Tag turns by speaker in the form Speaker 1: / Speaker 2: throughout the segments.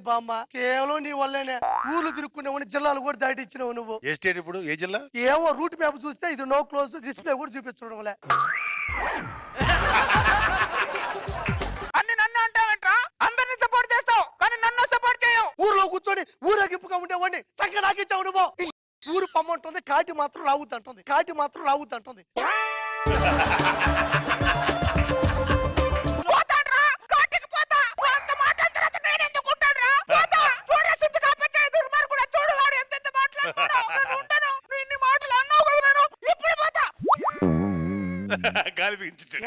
Speaker 1: బామ్మ, కేవలం నీ వల్లేనే ఊర్లు తిరుక్కునేవని జిల్లాలు కూడా దాటిచ్చినావు నువ్వు.
Speaker 2: ఏ స్టేట్ ఇప్పుడు, ఏ జిల్లా?
Speaker 1: ఏమో రూట్ మ్యాప్ చూస్తే ఇది నో క్లోజ్, డిస్ప్లే కూడా చూపించడంలే.
Speaker 3: అన్ని నన్ను అంటావంట్రా? అందరిని సపోర్ట్ చేస్తావు కానీ నన్ను సపోర్ట్ చేయవు.
Speaker 1: ఊర్లో కూర్చొని ఊరేగింపుగా ఉండేవాడిని సంఖ్య నాకిచ్చావు నువ్వు. ఊరు పమ్మంటుంది, కాటి మాత్రం రావుద్దంటుంది, కాటి మాత్రం రావుద్దంటుంది.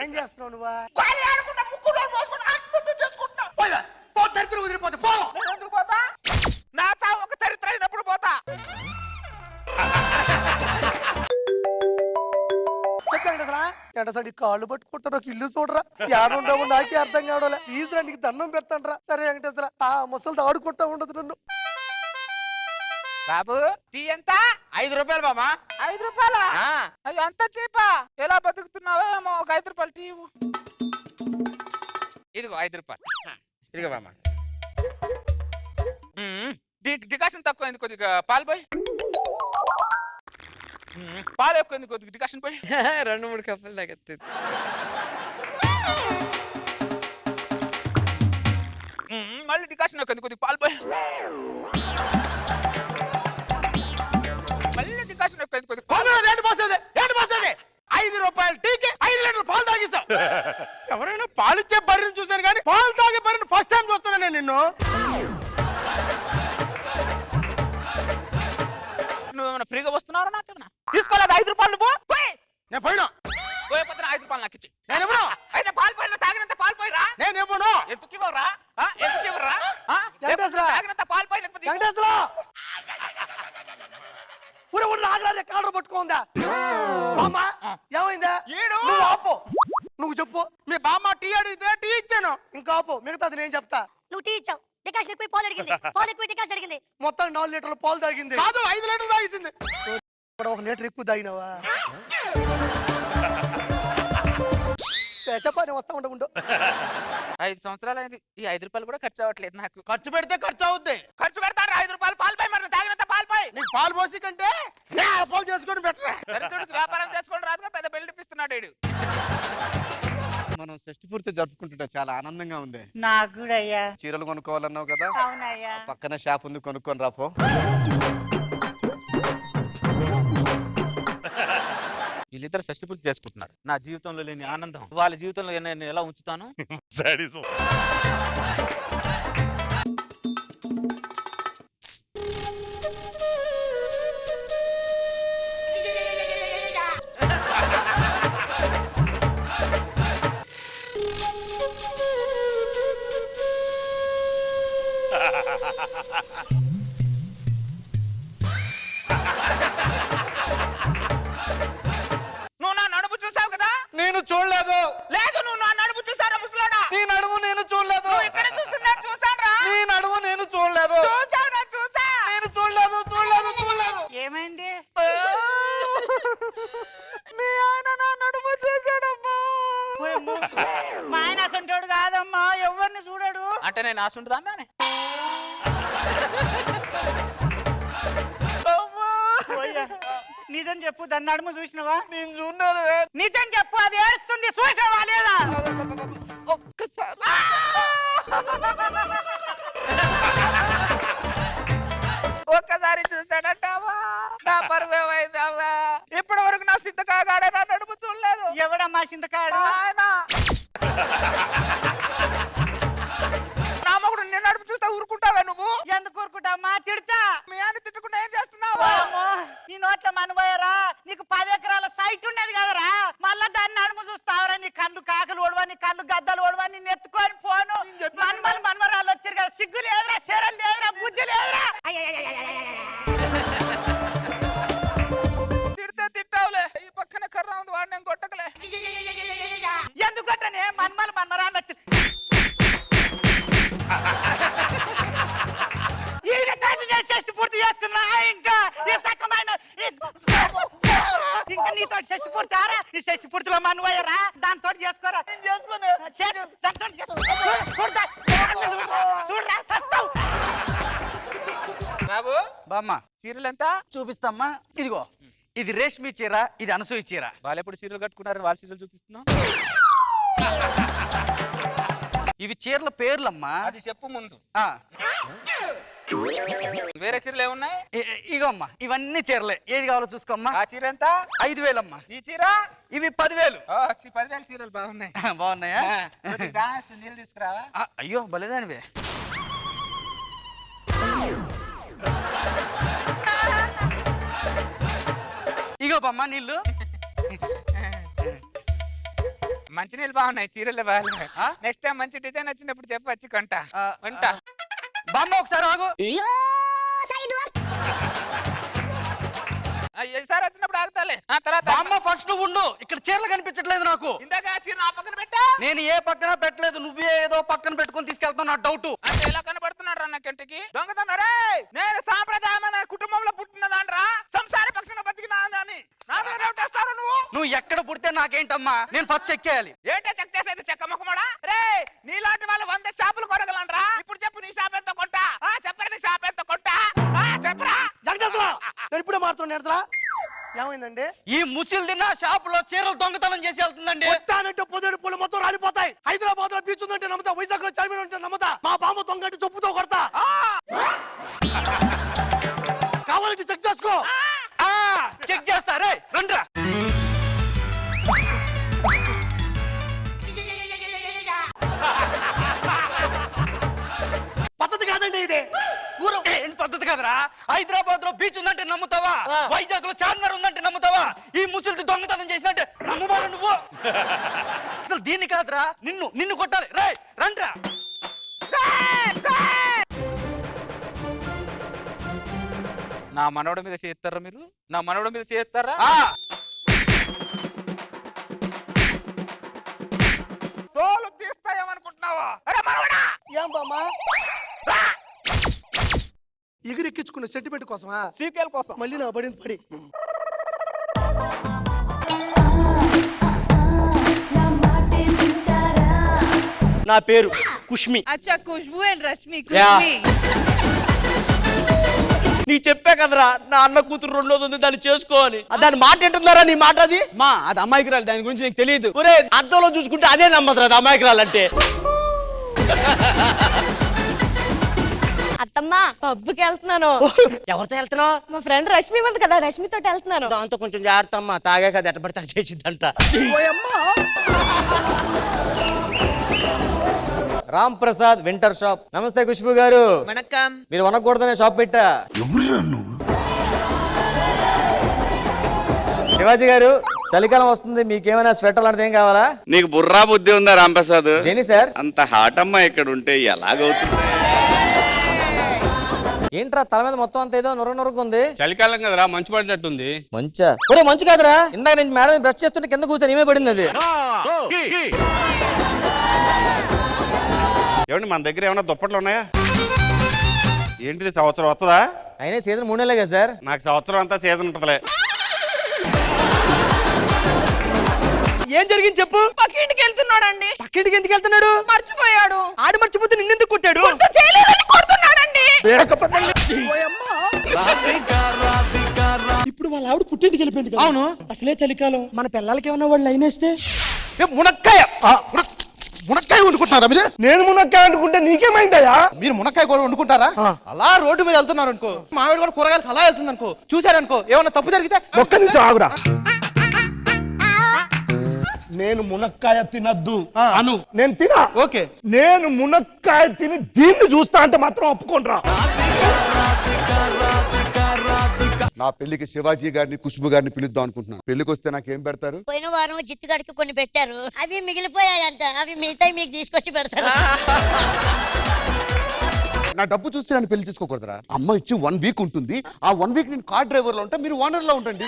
Speaker 1: ఏం చేస్తున్నావు నువ్వు? చరిత్ర కుదిరిపోతే పో.
Speaker 3: ఎందుకు పోతా? నా చావు ఒక చరిత్ర అయినప్పుడు పోతా.
Speaker 1: చెప్పండి కాళ్ళు పట్టుకుంటారు, ఒక ఇల్లు చూడరా, ఏడుండవు నాకే అర్థం కావడం. ఈజీరా నీకు దండం పెడతాండ్రా. సరే వెంకటేశ్వర, ఆ ముసలితో ఆడుకుంటా ఉండదు నన్ను.
Speaker 3: బాబు టీ ఎంత?
Speaker 4: 5 రూపాయలు బామా.
Speaker 3: 5 రూపాయలా? అయ్యో అంత చీపా? ఎలా బతుకుతున్నావో ఏమో. ఒక 5 రూపాయలు టీ ఇవ్వు. ఇదిగో 5 రూపాయలు.
Speaker 4: ఇదిగో బామా.
Speaker 3: డికాషన్ తక్కువ అయింది, కొద్దిగా పాలు పోయి. పాలు ఎక్కువ అయింది, కొద్దిగా డికాషన్ పోయి.
Speaker 5: 2-3 కప్పులు తగ్గుతుంది.
Speaker 3: మళ్ళీ డికాషన్ ఎక్కువ అయింది, కొద్దిగా పాలు పోయి. మళ్ళీ డికాషన్ ఎక్కువ అయింది, కొద్దిగా పాలు.
Speaker 4: ఏంటి పోసేది? 5 రూపాయలు టీకి 5 లీటర్లు పాలు తాగిస్తావు. ఎవరైనా పాలు ఇచ్చే బర్రెని చూశాను కానీ పాలు తాగే బర్రెని ఫస్ట్ టైం చూస్తున్నా నేను నిన్ను.
Speaker 3: నువ్వేమైనా ఫ్రీగా వస్తున్నావు? నాకేమన్నా తీసుకోలేదు 5 రూపాయలు. పోయి.
Speaker 4: నేను పోయినా.
Speaker 3: పోయిపోతే 5 రూపాయలు నాకు ఇచ్చి.
Speaker 4: నేను ఇవ్వను.
Speaker 3: అయితే పాలు పోయినా, తాగినంత పాలు పోయిరా.
Speaker 4: నేను ఇవ్వను.
Speaker 3: ఎందుకు ఇవ్వరా? ఎందుకు ఇవ్వరా? తాగినంత పాలు పోయి.
Speaker 1: కాలర్ పట్టుకోందా ఏమైందా? నువ్వు ఆపు, నువ్వు చెప్పు.
Speaker 4: మీ బామ్మ టీ అడిగితే టీ ఇచ్చాను.
Speaker 1: ఇంకా ఆపు, మిగతాది నేను చెప్తా.
Speaker 6: నువ్వు టీ ఇచ్చావు, డికాషన్ ఎక్కువ పాలు అడిగింది, పాలు ఎక్కువ డికాషన్ అడిగింది.
Speaker 1: మొత్తం 4 లీటర్లు పాలు తాగింది.
Speaker 4: కాదు 5 లీటర్లు తాగిసింది.
Speaker 1: 1 లీటర్ ఎక్కువ తాగినావా? చెప్పని వస్తా ఉండు.
Speaker 3: 5 సంవత్సరాలు అయింది, ఈ 5 రూపాయలు కూడా ఖర్చు అవ్వట్లేదు నాకు.
Speaker 4: ఖర్చు పెడితే ఖర్చు అవుద్ది.
Speaker 3: ఖర్చు పెడతారు 5 రూపాయలు పాలు పోయి. మరి తాగినంత పాలు పోయి.
Speaker 4: నీకు పాలు పోసి కంటే పాలు చేసుకొని బెటర్.
Speaker 3: దరిద్రుడికి వ్యాపారం చేసుకొని రాదుగా పెద్ద బిల్డ్ ఇప్పిస్తున్నాడు వీడు.
Speaker 7: మనం షష్ఠి పూర్తి జరుపుకుంటుంటే చాలా ఆనందంగా ఉంది.
Speaker 6: నాకు కూడా అయ్యా.
Speaker 7: చీరలు కొనుక్కోవాలన్నావు కదా,
Speaker 6: అవునయ్యా.
Speaker 7: పక్కన షాప్ ఉంది, కొనుక్కొని రాపో.
Speaker 3: వీళ్ళిద్దరు షష్ఠి పూర్తి చేసుకుంటున్నారు. నా జీవితంలో లేని ఆనందం వాళ్ళ జీవితంలో నేను ఎలా ఉంచుతాను? నువ్వు నా నడుము చూసావు కదా?
Speaker 4: నేను చూడలేదు.
Speaker 3: లేదు, నువ్వు నా నడుము చూసారా ముసలాడా?
Speaker 4: నీ నడుము నేను చూడలేదు.
Speaker 3: నువ్వు ఇక్కడ చూసిందా? చూసానురా.
Speaker 4: నీ నడుము నేను చూడలేదు.
Speaker 3: చూసావురా? చూసా.
Speaker 4: నేను చూడలేదు.
Speaker 6: ఏమైంది?
Speaker 3: మీ ఆయన నా నడుము చూసాడమ్మా.
Speaker 6: మా ఆయన అసంటోడు కాదమ్మా, ఎవరిని చూడడు.
Speaker 3: అంటే నేను ఆశుంటుందాన్ని.
Speaker 6: నిజం చెప్పు, దాన్ని నడుము చూసినవా?
Speaker 4: నేను చూడలేదు.
Speaker 6: నిజం చెప్పు, అది ఏడుస్తుంది, చూసావా లేదా?
Speaker 3: ఒక్కసారి చూసాడంటావా? నా పరువు ఏమైందవ్వా? ఇప్పటి వరకు నా సిద్ధకాగాడే నా నడుము చూడలేదు.
Speaker 6: ఎవడమ్మా చింతకాడు?
Speaker 3: ఆయన నా మొగుడు నేను నడుము చూస్తా ఊరుకుంటావా నువ్వు?
Speaker 6: ఎందుకు ఊరుకుంటావమ్మా? తిడతా.
Speaker 3: మీ ఆయన తిట్టుకుంటా ఏం చేస్తున్నావు?
Speaker 6: నీ నోట్ల మనబోయరా, నీకు 10 ఎకరాల సైట్ ఉండేది కదరా, మళ్ళా దాన్ని నడుము చూస్తావరా? నీ కళ్ళు కాకలు ఓడవా, నీ కళ్ళు గద్దలు ఓడవా, నిన్ను ఎత్తుకొని పోను. మన్మరాలు వచ్చారు కదా, సిగ్గు లేదురా, శరం లేదురా, బుద్ధి లేదురా.
Speaker 3: తిడితే తిట్టావులే, ఈ పక్కన కర్ర ఉంది, వాడు నేను కొట్టకలే.
Speaker 6: ఎందుకు కొట్టనే? మన్మరాలు వచ్చి షష్టి పూర్తి చేసుకున్నా. ఇంకా ఇంకా నీతో షష్టి పూర్తి ఆరా? ఈ షష్టి పూర్తిలో మన్వయ్యరా, దాంతో చేసుకోరా. దాంతో చూడరా, సస్తావు.
Speaker 2: బామ్మ
Speaker 3: చీరలు ఎంత?
Speaker 2: చూపిస్తామ్మా. ఇదిగో ఇది రేష్మి చీర, ఇది అనసూయ చీర.
Speaker 3: వాళ్ళు ఎప్పుడు చీరలు కట్టుకున్నారు, వాళ్ళ చీరలు చూపిస్తున్నావు?
Speaker 2: ఇవి చీరల పేర్లమ్మా.
Speaker 3: అది చెప్పు ముందు.
Speaker 2: ఆ,
Speaker 3: వేరే చీరలు ఏమున్నాయి?
Speaker 2: ఇగో అమ్మా, ఇవన్నీ చీరలే. ఏది కావాలో చూసుకోమ్మా.
Speaker 3: ఆ చీర ఎంత?
Speaker 2: 5,000 అమ్మా.
Speaker 3: ఈ చీర?
Speaker 2: ఇవి 10,000.
Speaker 3: 10,000 చీరలు బాగున్నాయి.
Speaker 2: బాగున్నాయా?
Speaker 3: నీళ్ళు తీసుకురావా?
Speaker 2: అయ్యో భలేదానివే. ఇగో బామ్మ నీళ్ళు.
Speaker 3: మంచి నీళ్ళు బాగున్నాయి, చీరలు బాగున్నాయి.
Speaker 2: ఆ?
Speaker 3: నెక్స్ట్ టైం మంచి డిజైన్ వచ్చినప్పుడు చెప్పు, వచ్చి కొంటా. కొంటా.
Speaker 2: బామ్మ ఒకసారి ఆగు.
Speaker 3: ఈసారి వచ్చినప్పుడు ఆగుతాలే. తర్వాత
Speaker 2: బామ్మ ఫస్ట్ నువ్వు ఉండు. ఇక్కడ చీరలు కనిపించట్లేదు నాకు.
Speaker 3: ఇందాక ఆ చీర నా పక్కన పెట్టా.
Speaker 2: నేను ఏ పక్కన పెట్టలేదు, నువ్వే ఏదో పక్కన పెట్టుకొని తీసుకెళ్తావు. నా డౌట్.
Speaker 3: అంటే ఎలా కనబడుతున్నాడు రా నా కంటికి? దొంగతనరే! నేను సాంప్రదాయమైన కుటుంబంలో పుట్టినదాన్రా, సంసార పక్షంగా బతికినానని నా మీద డౌట్ వేస్తారా నువ్వు?
Speaker 2: నువ్వు ఎక్కడ పుడితే నాకేంటమ్మా? నేను ఫస్ట్ చెక్ చేయాలి.
Speaker 3: ఏంటో చెక్ చేసేది చెక్క ముఖమడా? రే నీలాంటి వాళ్ళు 100 షాపులు కొనగలనరా? ఇప్పుడు చెప్పు, నీ షాప్ ఎంత కొంటా? చెప్పరా, నీ షాప్ ఎంత కొంటా? చెప్పరా.
Speaker 1: వెంకటేశ్వర నేను ఇప్పుడే మారుతున్నాడు. ఏమైందండి?
Speaker 2: ఈ ముసిల్ దిన్న షాప్ లో చీరలు దొంగతనం చేసి వెళ్తుందండి.
Speaker 1: కొట్టానంటే పొద్దుడు పూలు మొత్తం రాలిపోతాయి. హైదరాబాద్ లో బీచ్ ఉందంటే నమ్ముతా, వైజాగ్ లో చార్మినార్ ఉంటే నమ్ముతా, మా బామ్మ దొంగంటే చెప్పుతో కొడతా. కావాలంటే చెక్ చేసుకో.
Speaker 2: చెక్ చేస్తారే, రండ్రా.
Speaker 1: పద్ధతి కాదండి ఇది. ఊరు
Speaker 2: ఏంటి పద్ధతి కదరా? హైదరాబాద్ లో బీచ్ ఉందంటే నమ్ముతావా? వైజాగ్ లో చార్మినార్ ఉందంటే నమ్ముతావా? ఈ ముసలి దొంగతనం చేసినట్టే నమ్మువాలా నువ్వు? అసలు దీన్ని కాదురా, నిన్ను కొట్టాలి. రే రండ్రా.
Speaker 3: నా మనోడి మీద చేస్తారా మీరు? నా మనోడి మీద చేస్తారా? తోలు తీస్తాయేమనుకుంటున్నావా? అరే మనోడా!
Speaker 1: ఏం బామ్మ ఎగిరెక్కించుకున్న సెంటిమెంట్ కోసమా?
Speaker 3: సీక్వెల్ కోసం.
Speaker 1: మళ్ళీ నా పడింది పడి.
Speaker 8: నా పేరు కుష్మి.
Speaker 5: అచ్చా ఖుష్బూ అండ్ రష్మి. ఖుష్మి.
Speaker 8: నీ చెప్పే కదరా నా అన్న కూతురు 2 ఉంది, దాన్ని చేసుకోవాలి. దాని మాట ఏంటున్నారా? నీ మాట అది మా అది అమాయకురాలు, దాని గురించి నీకు తెలియదు. ఒరే అద్దంలో చూసుకుంటే అదే నమ్మదురా, అది అమాయకురాలు అంటే.
Speaker 9: అత్తమ్మా పబ్బుకి వెళ్తున్నాను.
Speaker 8: ఎవరితో వెళ్తున్నావు?
Speaker 9: మా ఫ్రెండ్ రష్మి ఉంది కదా, రష్మి తోటి వెళ్తున్నాను.
Speaker 8: దాంతో కొంచెం జాగ్రత్త అమ్మా, తాగా కదా ఎట్ట పడితే చేసిద్దంట. Ram Prasad winter shop. నమస్తే ఖుష్బు గారు. మీరు వనకూడదనే షాప్ పెట్టా. శివాజీ గారు చలికాలం వస్తుంది, మీకేమైనా స్వెటర్ లాంటిది ఏం కావాలా?
Speaker 10: నీకు బుర్రా బుద్ధి ఉందా రాంప్రసాద్?
Speaker 8: దేని సార్?
Speaker 10: అంత హాట్ అమ్మా ఇక్కడ ఉంటే ఎలాగవుతుంది?
Speaker 8: ఏంట్రా తల మీద మొత్తం అంత ఏదో నొరగొంది.
Speaker 11: చలికాలం కదరా, మంచు పడినట్టుంది.
Speaker 8: మంచా? ఒరే మంచు కాదురా, ఇందాక నేను మేడం బ్రష్ చేస్తుంటే కింద కూర్చొని ఏమే పడింది అది.
Speaker 11: ఏమండి మన దగ్గర ఏమైనా దుప్పట్లు ఉన్నాయా? ఏంటిది సంవత్సరం వస్తుందా?
Speaker 8: అయినా సీజన్ 3 నెలలే కదా సార్.
Speaker 11: నాకు సంవత్సరం అంతా సీజన్ ఉంటుందిలే.
Speaker 8: ఏం జరిగింది చెప్పు.
Speaker 5: పక్కింటికి వెళ్తున్నాడండి.
Speaker 8: పక్కింటికి ఎందుకు వెళ్తున్నాడు?
Speaker 5: మర్చిపోయాడు.
Speaker 8: ఆడు మర్చిపోతే నిన్నెందుకు కొట్టాడు?
Speaker 5: గుర్తు చేయలేదని కొడుతున్నాడండి.
Speaker 8: ఇప్పుడు వాళ్ళ ఆవిడ పుట్టింటికి వెళ్ళిపోయింది కదా. అవును. అసలే చలికాలం, మన పిల్లలకి ఏమన్నా వాళ్ళు లైన్ వేస్తే.
Speaker 1: మునక్కాయ మునక్కాయ వండుకుంటారా మీరు? నేను మునక్కాయ వండుకుంటే నీకేమైందయ్యా? మీరు మునక్కాయ కూర వండుకుంటారా? అలా రోడ్డు మీద వెళ్తున్నారు అనుకో, మామిడి కూడా కూరగాయలు అలా వెళ్తుంది అనుకో, చూసారనుకో, ఏమన్నా తప్పు జరిగితే ఒక్క నుంచి ఆగురా. నేను మునక్కాయ తినద్దు అను. నేను తినా. ఓకే, నేను మునక్కాయ తిని దీన్ని చూస్తా అంటే మాత్రం ఒప్పుకోండిరా.
Speaker 12: నా పెళ్లికి శివాజీ గారిని ఖుష్బు గారిని పిలుద్దాం అనుకుంటున్నాను. పెళ్లికి వస్తే నాకేం పెడతారు?
Speaker 9: పోయిన వారం జిత్తుగడికి కొన్ని పెట్టారు, అవి మిగిలిపోయాయంట. అవి మిగతా మీకు తీసుకొచ్చి పెడతారు.
Speaker 12: నా డబ్బు చూస్తే నన్ను పెళ్లి చేసుకోకూడదురా? అమ్మ ఇచ్చి 1 వీక్ ఉంటుంది. ఆ 1 వీక్ నేను కార్ డ్రైవర్ లో ఉంటా, మీరు ఓనర్ లో ఉండండి.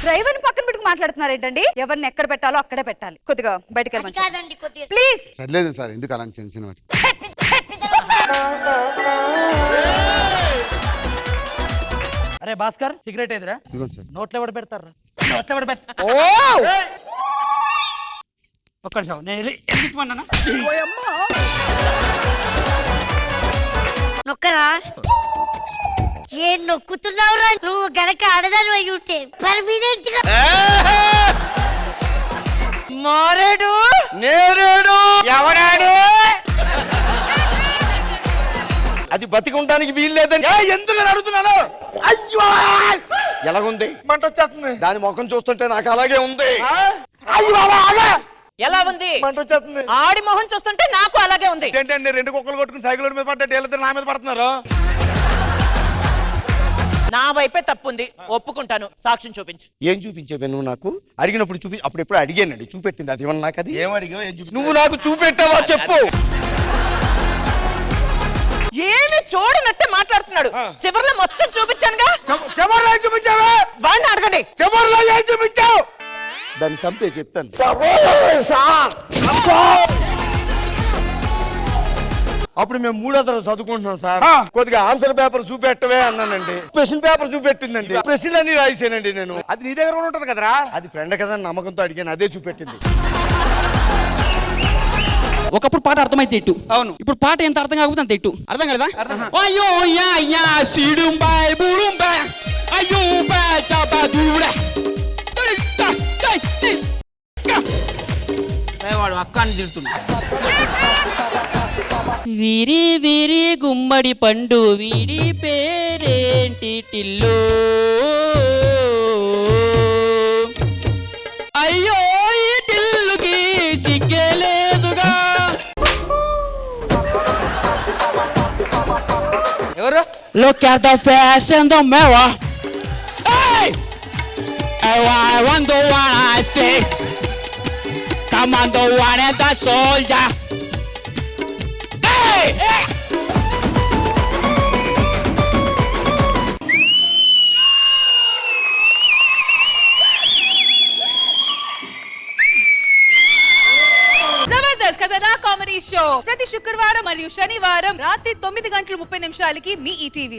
Speaker 5: డ్రైవర్ పక్కన పెట్టుకు మాట్లాడుతున్నారు ఏంటండి? ఎవరిని ఎక్కడ పెట్టాలో అక్కడే పెట్టాలి. కొద్దిగా బయటకు
Speaker 9: అది కాదండి, కొద్దిగా
Speaker 5: ప్లీజ్.
Speaker 12: సర్లేదు సార్, ఎందుకు అలాంటి చిన్న చిన్న వాటి.
Speaker 8: అరే భాస్కర్, సిగరెట్ ఏదిరా?
Speaker 12: ఇదిగోండి సార్.
Speaker 8: నోట్లో ఎవడ పెడతారా? నోట్లో ఎవడ పెడతా? ఒక్క నిమిషం, నేను వెళ్ళిపోమన్నానా?
Speaker 9: నొక్కరా. ఏం నొక్కుతున్నావురా నువ్వు గనక ఆడదాని అయి ఉంటే పర్మినెంట్ గా
Speaker 8: మారేడు నేరేడు ఎవడాడు అది బతికుంటానికి వీలు లేదని
Speaker 4: ఎందుకు అడుగుతున్నాను? అయ్యో
Speaker 8: ఎలాగుంది
Speaker 4: మంట వచ్చేస్తుంది.
Speaker 8: దాని ముఖం చూస్తుంటే నాకు అలాగే ఉంది
Speaker 4: అయ్యి బాబా ఆగా
Speaker 3: ఎలా ఉంది
Speaker 4: మంట వచ్చేస్తుంది.
Speaker 3: ఆడి మొహం చూస్తుంటే నాకు అలాగే ఉంది.
Speaker 4: ఏంటండి రెండు కుక్కలు కొట్టుకుని సైకిల్ మీద పడ్డట్టు వీళ్ళిద్దరు నా మీద పడుతున్నారు.
Speaker 3: నా వైపే తప్పుంది ఒప్పుకుంటాను. సాక్ష్యం చూపించు.
Speaker 8: ఏం చూపించావు నువ్వు నాకు అడిగినప్పుడు అప్పుడు ఎప్పుడు అడిగానండి చూపెట్టింది అది ఏమన్నా నాకు అది
Speaker 4: ఏం అడిగావు ఏం చూపి
Speaker 8: నువ్వు నాకు చూపెట్టావా చెప్పు
Speaker 3: ఏమి చూడనట్టే మాట్లాడుతున్నాడు. చివరిలో మొత్తం చూపించానుగా.
Speaker 4: చివరిలో ఏం చూపించావా?
Speaker 3: వాడిని అడగండి.
Speaker 4: చివరిలో ఏం చూపించావు?
Speaker 8: దాన్ని చంపే చెప్తాను అప్పుడు మేము 3వ తరగతి చదువుకుంటున్నాం సార్. కొద్దిగా ఆన్సర్ పేపర్ చూపెట్టవే అన్నానండి. క్వశ్చన్ పేపర్ చూపెట్టిందండి. ప్రశ్నలు అన్ని రాయిసానండి నేను.
Speaker 4: అది నీ దగ్గర కూడా ఉంటది కదరా.
Speaker 8: అది ఫ్రెండ్ కదా నమ్మకంతో అడిగాను అదే చూపెట్టింది.
Speaker 2: ఒకప్పుడు పాట అర్థమైతే ఇట్టు. అవును, ఇప్పుడు పాట ఎంత అర్థం కాకపోతే అంత ఇట్టు. అర్థం కదా? అయ్యో యా యా సిడుంబాయ్ బుడుంబాయ్ అయ్యో బా చాబా దూడా వాడు అక్క అని తిడుతున్నా. వీరి వీరి గుమ్మడి పండు వీడి పేరేంటి టిల్లు అయ్యో ఈ టిల్లుకి సిగ్గేలేదుగా. ఎవరు? Look at the fashion the mirror. Hey! I want the one I say. Come on, the one and the soldier. Hey! Hey!
Speaker 5: Jabardasth కథనా కామెడీ షో ప్రతి శుక్రవారం మరియు శనివారం రాత్రి 9:30 మీ ఈటీవీలో.